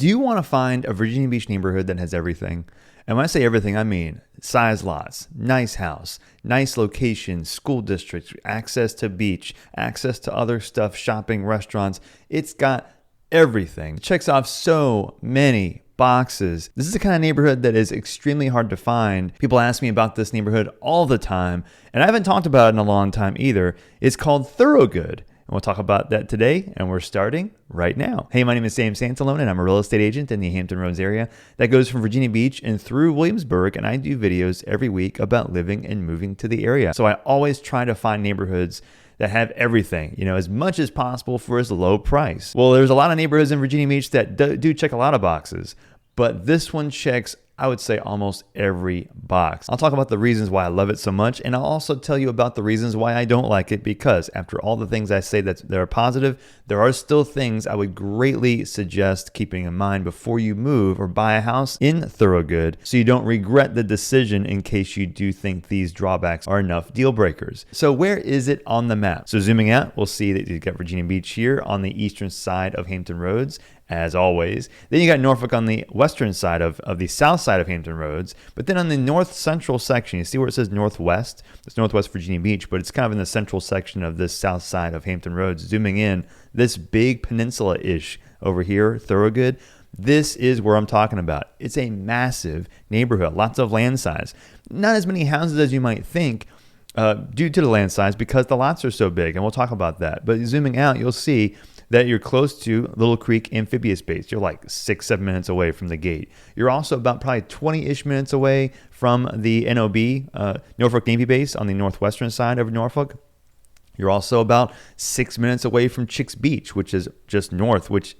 Do you want to find a Virginia Beach neighborhood that has everything? And when I say everything, I mean size lots, nice house, nice location, school districts, access to beach, access to other stuff, shopping, restaurants. It's got everything. It checks off so many boxes. This is the kind of neighborhood that is extremely hard to find. People ask me about this neighborhood all the time, and I haven't talked about it in a long time either. It's called Thoroughgood. And we'll talk about that today, and we're starting right now. Hey, my name is Sam Santalone, and I'm a real estate agent in the Hampton Roads area that goes from Virginia Beach and through Williamsburg, and I do videos every week about living and moving to the area. So I always try to find neighborhoods that have everything, as much as possible for as low price. Well, there's a lot of neighborhoods in Virginia Beach that do check a lot of boxes, but this one checks, I would say, almost every box. I'll talk about the reasons why I love it so much, and I'll also tell you about the reasons why I don't like it, because after all the things I say that are positive, there are still things I would greatly suggest keeping in mind before you move or buy a house in Thoroughgood, so you don't regret the decision in case you do think these drawbacks are enough deal breakers. So where is it on the map? So zooming out, we'll see that you've got Virginia Beach here on the eastern side of Hampton Roads, as always. Then you got Norfolk on the western side of the south side of Hampton Roads. But then on the north central section, you see where it says northwest? It's Northwest Virginia Beach, but it's kind of in the central section of this south side of Hampton Roads. Zooming in, this big peninsula-ish over here, Thoroughgood, this is where I'm talking about. It's a massive neighborhood, lots of land size. Not as many houses as you might think, due to the land size, because the lots are so big, and we'll talk about that. But zooming out, you'll see that you're close to Little Creek Amphibious Base. You're like 6-7 minutes away from the gate. You're also about probably 20-ish minutes away from the NOB, Norfolk Navy Base on the northwestern side of Norfolk. You're also about 6 minutes away from Chicks Beach, which is just north, which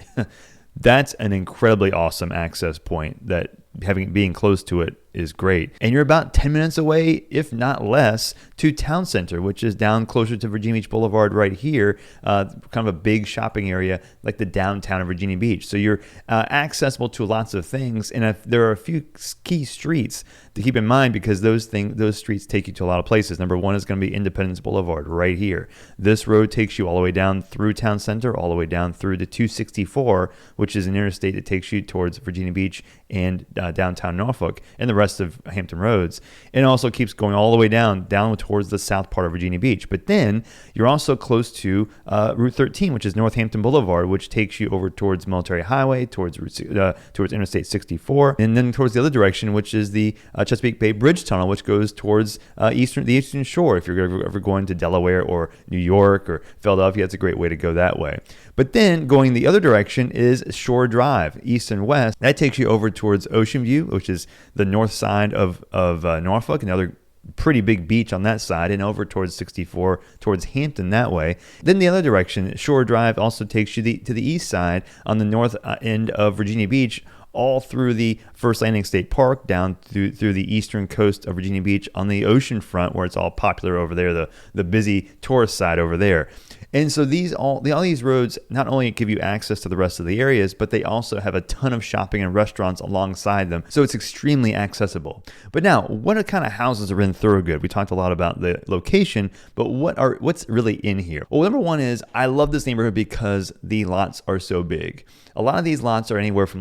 that's an incredibly awesome access point that being close to it is great. And you're about 10 minutes away, if not less, to Town Center, which is down closer to Virginia Beach Boulevard right here, kind of a big shopping area like the downtown of Virginia Beach. So you're accessible to lots of things, and there are a few key streets to keep in mind, because those streets take you to a lot of places. Number one is going to be Independence Boulevard right here. This road takes you all the way down through Town Center, all the way down through the 264, which is an interstate that takes you towards Virginia Beach and downtown Norfolk and the rest of Hampton Roads. And it also keeps going all the way down towards the south part of Virginia Beach. But then you're also close to Route 13, which is Northampton Boulevard, which takes you over towards Military Highway, towards Interstate 64, and then towards the other direction, which is the Chesapeake Bay Bridge Tunnel, which goes towards the Eastern Shore. If you're ever going to Delaware or New York or Philadelphia, it's a great way to go that way. But then going the other direction is Shore Drive, east and west. That takes you over towards Ocean View, which is the north side of Norfolk, another pretty big beach on that side, and over towards 64, towards Hampton that way. Then the other direction, Shore Drive, also takes you to the east side on the north end of Virginia Beach, all through the First Landing State Park, down through the eastern coast of Virginia Beach on the ocean front, where it's all popular over there, the busy tourist side over there. And so all these roads not only give you access to the rest of the areas, but they also have a ton of shopping and restaurants alongside them. So it's extremely accessible. But now, what kind of houses are in Thoroughgood? We talked a lot about the location, but what's really in here? Well, number one is I love this neighborhood because the lots are so big. A lot of these lots are anywhere from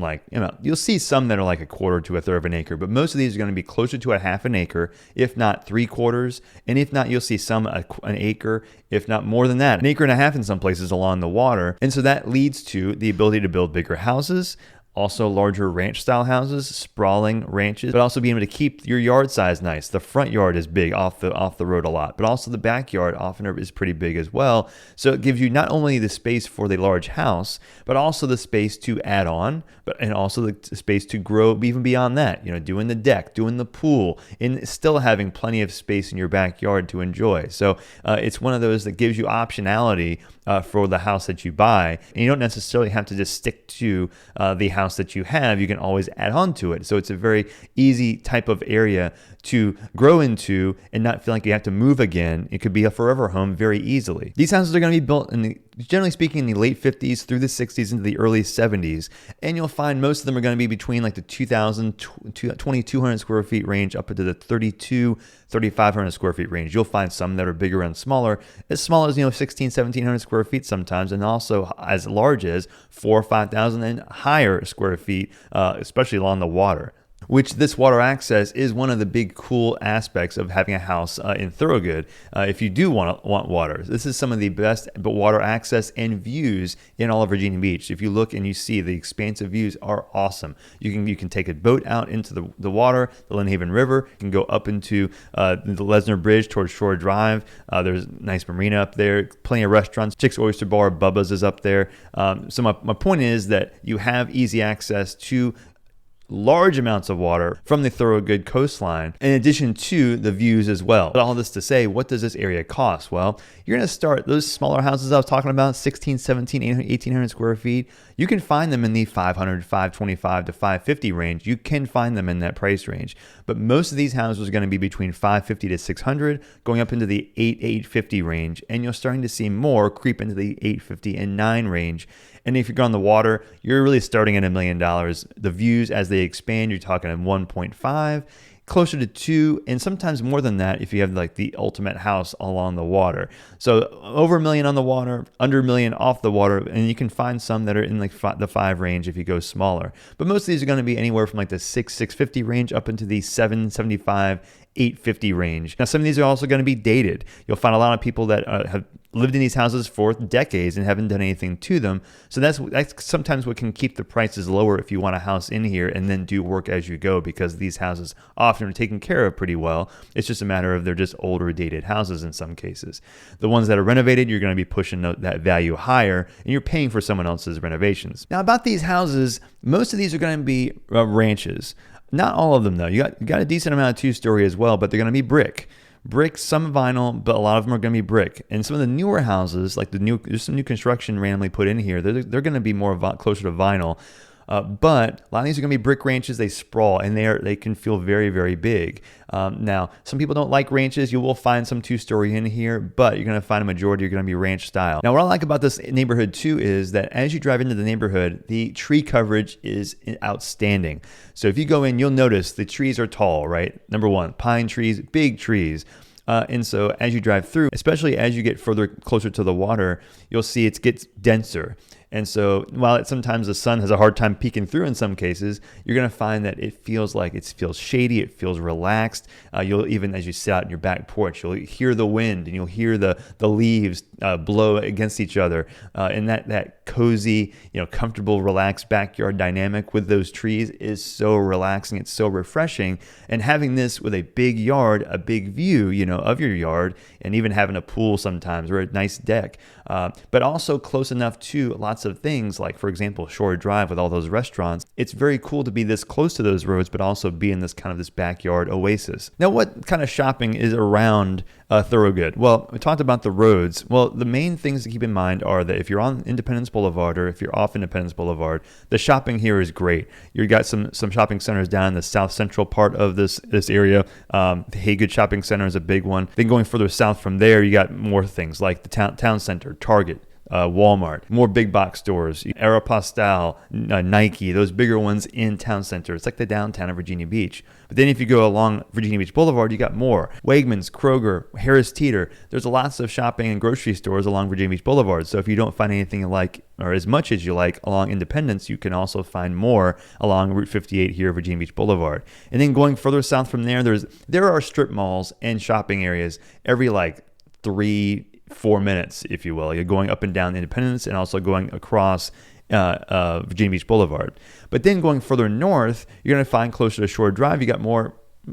you'll see some that are like a quarter to a third of an acre, but most of these are going to be closer to a half an acre, if not 3/4. And if not, you'll see some an acre, if not more than that, an acre and a half in some places along the water. And so that leads to the ability to build bigger houses, also larger ranch style houses, sprawling ranches, but also being able to keep your yard size nice. The front yard is big off the road a lot, but also the backyard often is pretty big as well. So it gives you not only the space for the large house, but also the space to add on, and also the space to grow even beyond that, doing the deck, doing the pool, and still having plenty of space in your backyard to enjoy. So it's one of those that gives you optionality for the house that you buy, and you don't necessarily have to just stick to the house that you have. You can always add on to it. So it's a very easy type of area to grow into and not feel like you have to move again. It could be a forever home very easily. These houses are going to be built in the generally speaking, in the late 50s through the 60s into the early 70s. And you'll find most of them are going to be between like the 2,200 square feet range up into the 3,500 square feet range. You'll find some that are bigger and smaller, as small as 1,700 square feet sometimes, and also as large as 4,000 or 5,000 and higher square feet, especially along the water. Which this water access is one of the big cool aspects of having a house in Thoroughgood. If you do want water, this is some of the best water access and views in all of Virginia Beach. If you look and you see the expansive views are awesome. You can take a boat out into the water, the Lynn Haven River. You can go up into the Lesner Bridge towards Shore Drive. There's a nice marina up there, plenty of restaurants. Chick's Oyster Bar, Bubba's is up there. So my point is that you have easy access to large amounts of water from the Thoroughgood coastline, in addition to the views as well. But all this to say, what does this area cost? Well, you're going to start those smaller houses I was talking about, 16, 17, 1,800 square feet. You can find them in the 500, 525 to 550 range. You can find them in that price range. But most of these houses are going to be between 550 to 600, going up into the 850 range. And you're starting to see more creep into the 850 and 9 range. And if you're on the water, you're really starting at $1 million. The views as they expand, you're talking at 1.5, closer to 2, and sometimes more than that if you have like the ultimate house along the water. So over $1 million on the water, under $1 million off the water, and you can find some that are in like the 5 range if you go smaller. But most of these are going to be anywhere from like the 650 range up into the 775, 850 range. Now, some of these are also going to be dated. You'll find a lot of people that have lived in these houses for decades and haven't done anything to them. So that's sometimes what can keep the prices lower if you want a house in here and then do work as you go, because these houses often are taken care of pretty well. It's just a matter of they're just older, dated houses in some cases. The ones that are renovated, you're going to be pushing that value higher, and you're paying for someone else's renovations. Now, about these houses, most of these are going to be ranches. Not all of them, though. You got a decent amount of 2-story as well, but they're going to be brick. Brick, some vinyl, but a lot of them are going to be brick. And some of the newer houses, like there's some new construction randomly put in here, they're going to be more closer to vinyl. But a lot of these are going to be brick ranches. They sprawl, and they can feel very, very big. Now, some people don't like ranches. You will find some 2-story in here, but you're going to find a majority are going to be ranch style. Now, what I like about this neighborhood too is that as you drive into the neighborhood, the tree coverage is outstanding. So if you go in, you'll notice the trees are tall, right? Number one, pine trees, big trees. And so as you drive through, especially as you get further closer to the water, you'll see it gets denser. And so while sometimes the sun has a hard time peeking through in some cases, you're going to find that it feels shady. It feels relaxed. You'll even, as you sit out in your back porch, you'll hear the wind and you'll hear the leaves blow against each other. And that cozy, comfortable, relaxed backyard dynamic with those trees is so relaxing. It's so refreshing. And having this with a big yard, a big view, of your yard, and even having a pool sometimes or a nice deck, but also close enough to lots of things like, for example, Shore Drive with all those restaurants. It's very cool to be this close to those roads, but also be in this backyard oasis. Now, what kind of shopping is around Thoroughgood? Well, we talked about the roads. Well, the main things to keep in mind are that if you're on Independence Boulevard or if you're off Independence Boulevard, the shopping here is great. You've got some shopping centers down in the south central part of this area. The Haygood Shopping Center is a big one. Then going further south from there, you got more things like the town center, Target, Walmart, more big box stores, Aeropostale, Nike, those bigger ones in town center. It's like the downtown of Virginia Beach. But then if you go along Virginia Beach Boulevard, you got more. Wegmans, Kroger, Harris Teeter. There's lots of shopping and grocery stores along Virginia Beach Boulevard. So if you don't find anything you like, or as much as you like along Independence, you can also find more along Route 58 here, Virginia Beach Boulevard. And then going further south from there, there are strip malls and shopping areas every 3-4 minutes, if you will. You're going up and down Independence and also going across Virginia Beach Boulevard. But then going further north, you're going to find closer to Shore Drive, you got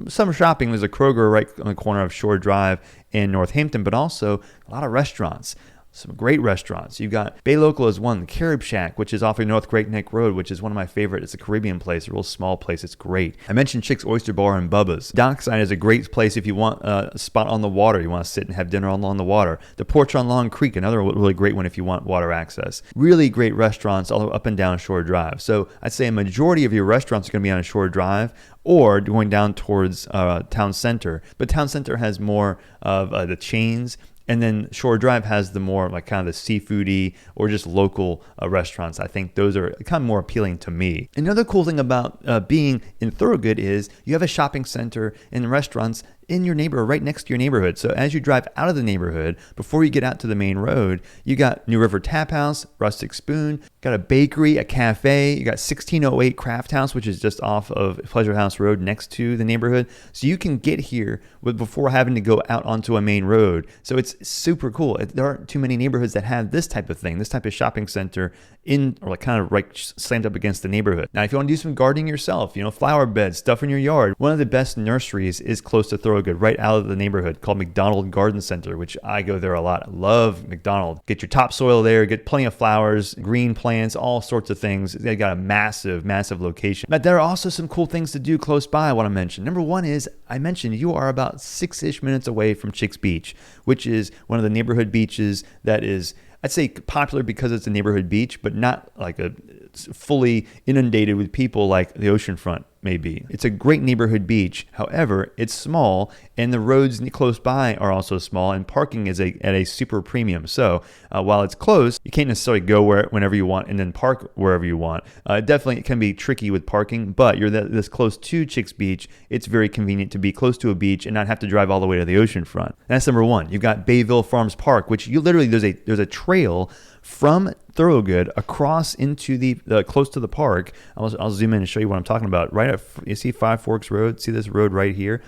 some shopping. There's a Kroger right on the corner of Shore Drive and Northampton, but also a lot of restaurants. Some great restaurants. You've got Bay Local is one, the Carib Shack, which is off of North Great Neck Road, which is one of my favorite. It's a Caribbean place, a real small place. It's great. I mentioned Chick's Oyster Bar and Bubba's. Dockside is a great place if you want a spot on the water. You want to sit and have dinner along the water. The Porch on Long Creek, another really great one if you want water access. Really great restaurants all up and down Shore Drive. So I'd say a majority of your restaurants are going to be on Shore Drive or going down towards Town Center. But Town Center has more of the chains And then Shore Drive has the more like kind of the seafoody or just local restaurants. I think those are kind of more appealing to me. Another cool thing about being in Thoroughgood is you have a shopping center and restaurants in your neighborhood, right next to your neighborhood. So as you drive out of the neighborhood, before you get out to the main road, you got New River Tap House, Rustic Spoon, got a bakery, a cafe, you got 1608 Craft House, which is just off of Pleasure House Road next to the neighborhood. So you can get here before having to go out onto a main road. So it's super cool. There aren't too many neighborhoods that have this type of thing, this type of shopping center in, or like kind of right slammed up against the neighborhood. Now, if you want to do some gardening yourself, flower beds, stuff in your yard, one of the best nurseries is close to Thoroughgood, right out of the neighborhood, called McDonald Garden Center, which I go there a lot. I love McDonald. Get your topsoil there, get plenty of flowers, green plants, all sorts of things. They got a massive, massive location. But there are also some cool things to do close by I want to mention. Number one is, I mentioned you are about 6-ish minutes away from Chicks Beach, which is one of the neighborhood beaches that is, I'd say, popular because it's a neighborhood beach, but not like a fully inundated with people like the oceanfront may be. It's a great neighborhood beach. However, it's small, and the roads close by are also small, and parking is at a super premium. So while it's close, you can't necessarily go whenever you want and then park wherever you want. Definitely, it can be tricky with parking, but you're this close to Chicks Beach. It's very convenient to be close to a beach and not have to drive all the way to the oceanfront. That's number one. You've got Bayville Farms Park, which you literally, there's a trail from Thoroughgood across into the close to the park. I'll zoom in and show you what I'm talking about. Right at, you see Five Forks Road? See this road right here?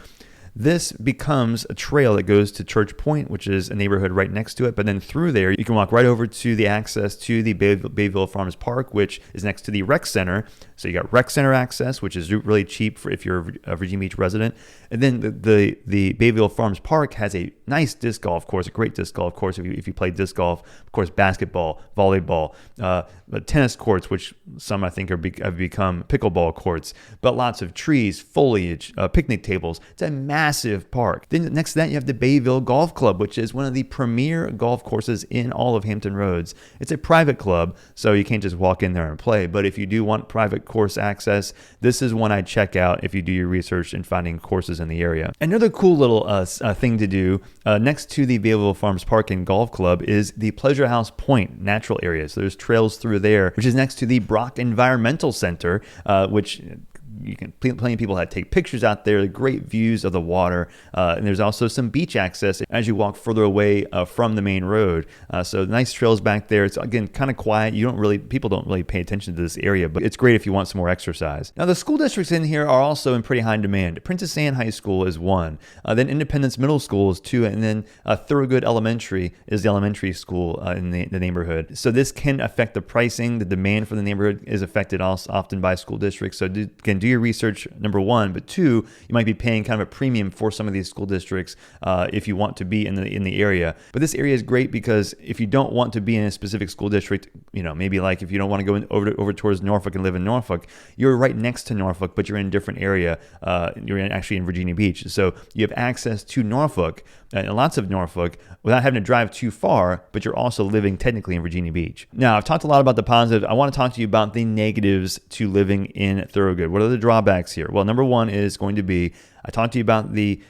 This becomes a trail that goes to Church Point, which is a neighborhood right next to it. But then through there, you can walk right over to the access to the Bayville Farms Park, which is next to the rec center. So you got rec center access, which is really cheap if you're a Virginia Beach resident. And then the Bayville Farms Park has a nice disc golf course, a great disc golf course if you play disc golf. Of course, basketball, volleyball, tennis courts, which some I think have become pickleball courts. But lots of trees, foliage, picnic tables. It's a massive park. Then next to that, you have the Bayville Golf Club, which is one of the premier golf courses in all of Hampton Roads. It's a private club, so you can't just walk in there and play. But if you do want private course access, this is one I'd check out if you do your research in finding courses in the area. Another cool little thing to do next to the Bayville Farms Park and Golf Club is the Pleasure House Point natural area. So there's trails through there, which is next to the Brock Environmental Center, which you can plenty of people that take pictures out there, great views of the water, and there's also some beach access as you walk further away from the main road. So nice trails back there. It's again kind of quiet. People don't really pay attention to this area, but it's great if you want some more exercise. Now the school districts in here are also in pretty high demand. Princess Anne High School is one, then Independence Middle School is two, and then Thoroughgood Elementary is the elementary school in the neighborhood. So this can affect the pricing. The demand for the neighborhood is affected also often by school districts. So do your research, number one, but two, you might be paying kind of a premium for some of these school districts if you want to be in the area. But this area is great because if you don't want to be in a specific school district, maybe like if you don't want to go over towards Norfolk and live in Norfolk, you're right next to Norfolk, but you're in a different area. You're actually in Virginia Beach, so you have access to Norfolk and lots of Norfolk without having to drive too far, but you're also living technically in Virginia Beach. Now, I've talked a lot about the positives. I want to talk to you about the negatives to living in Thoroughgood. What are the drawbacks here? Well, number one is going to be, I talked to you about the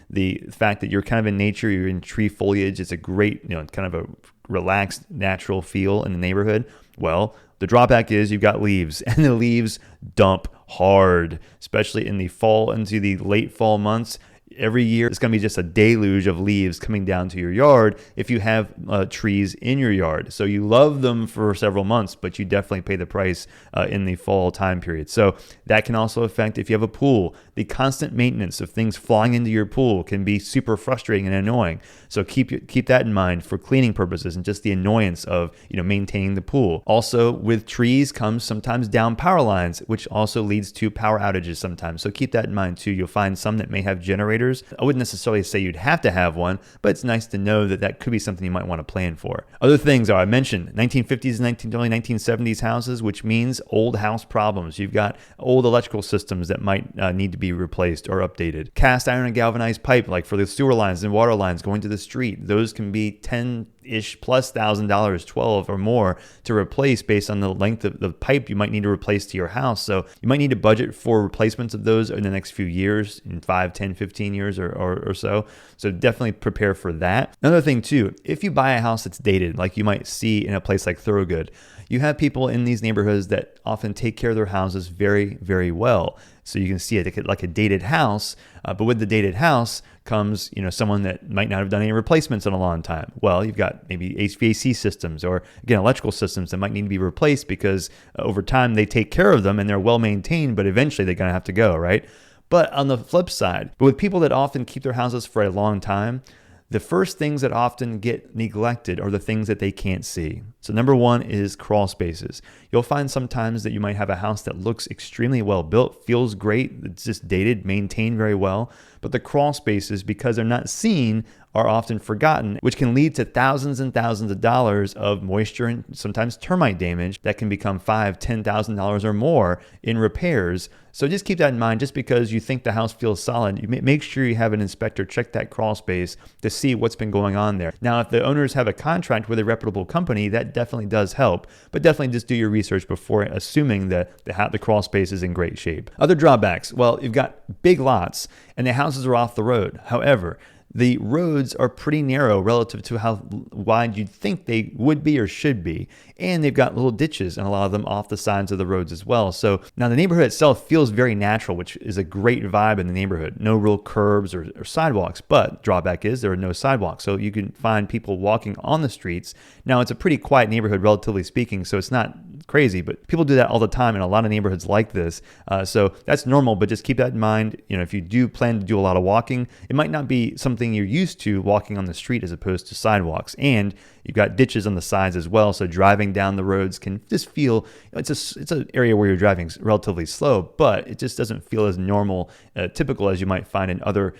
fact that you're kind of in nature, you're in tree foliage. It's a great, kind of a relaxed, natural feel in the neighborhood. Well, the drawback is you've got leaves, and the leaves dump hard, especially in the fall into the late fall months. Every year, it's going to be just a deluge of leaves coming down to your yard if you have trees in your yard. So you love them for several months, but you definitely pay the price in the fall time period. So that can also affect if you have a pool. The constant maintenance of things flying into your pool can be super frustrating and annoying. So keep that in mind for cleaning purposes and just the annoyance of maintaining the pool. Also, with trees comes sometimes down power lines, which also leads to power outages sometimes. So keep that in mind too. You'll find some that may have generators. I wouldn't necessarily say you'd have to have one, but it's nice to know that could be something you might want to plan for. Other things are, I mentioned 1950s and early 1970s houses, which means old house problems. You've got old electrical systems that might need to be replaced or updated. Cast iron and galvanized pipe, like for the sewer lines and water lines going to the street, those can be 10, 8-ish plus $1,000, 12 or more to replace based on the length of the pipe you might need to replace to your house. So you might need to budget for replacements of those in the next few years, in 5, 10, 15 years or so. So definitely prepare for that. Another thing too, if you buy a house that's dated, like you might see in a place like Thoroughgood, you have people in these neighborhoods that often take care of their houses very, very well. So you can see it like a dated house, but with the dated house comes, someone that might not have done any replacements in a long time. Well, you've got maybe HVAC systems or, again, electrical systems that might need to be replaced because over time they take care of them and they're well maintained, but eventually they're going to have to go, right? But on the flip side, with people that often keep their houses for a long time, the first things that often get neglected are the things that they can't see. So number one is crawl spaces. You'll find sometimes that you might have a house that looks extremely well built, feels great, it's just dated, maintained very well, but the crawl spaces, because they're not seen, are often forgotten, which can lead to thousands and thousands of dollars of moisture and sometimes termite damage that can become $5,000, $10,000 or more in repairs. So just keep that in mind. Just because you think the house feels solid, you make sure you have an inspector check that crawl space to see what's been going on there. Now, if the owners have a contract with a reputable company, that definitely does help, but definitely just do your research before assuming that the crawl space is in great shape. Other drawbacks, well, you've got big lots and the houses are off the road. However, the roads are pretty narrow relative to how wide you'd think they would be or should be. And they've got little ditches and a lot of them off the sides of the roads as well. So now the neighborhood itself feels very natural, which is a great vibe in the neighborhood. No real curbs or sidewalks, but drawback is there are no sidewalks. So you can find people walking on the streets. Now it's a pretty quiet neighborhood, relatively speaking, so it's not crazy, but people do that all the time in a lot of neighborhoods like this. So that's normal, but just keep that in mind. If you do plan to do a lot of walking, it might not be something you're used to walking on the street as opposed to sidewalks. And you've got ditches on the sides as well. So driving down the roads can just feel, it's an area where you're driving relatively slow, but it just doesn't feel as normal, typical as you might find in other,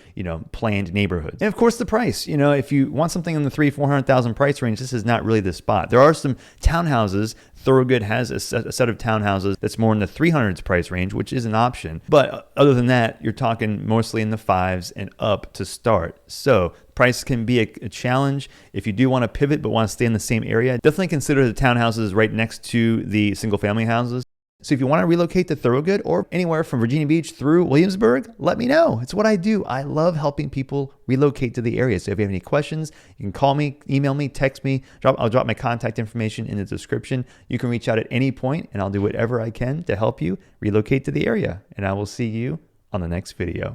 planned neighborhoods. And of course the price, if you want something in the $300,000-400,000 price range, this is not really the spot. There are some townhouses. Thoroughgood has a set of townhouses that's more in the 300s price range, which is an option. But other than that, you're talking mostly in the 5s and up to start. So price can be a challenge. If you do want to pivot but want to stay in the same area, definitely consider the townhouses right next to the single family houses. So if you want to relocate to Thoroughgood or anywhere from Virginia Beach through Williamsburg, let me know. It's what I do. I love helping people relocate to the area. So if you have any questions, you can call me, email me, text me. I'll drop my contact information in the description. You can reach out at any point and I'll do whatever I can to help you relocate to the area. And I will see you on the next video.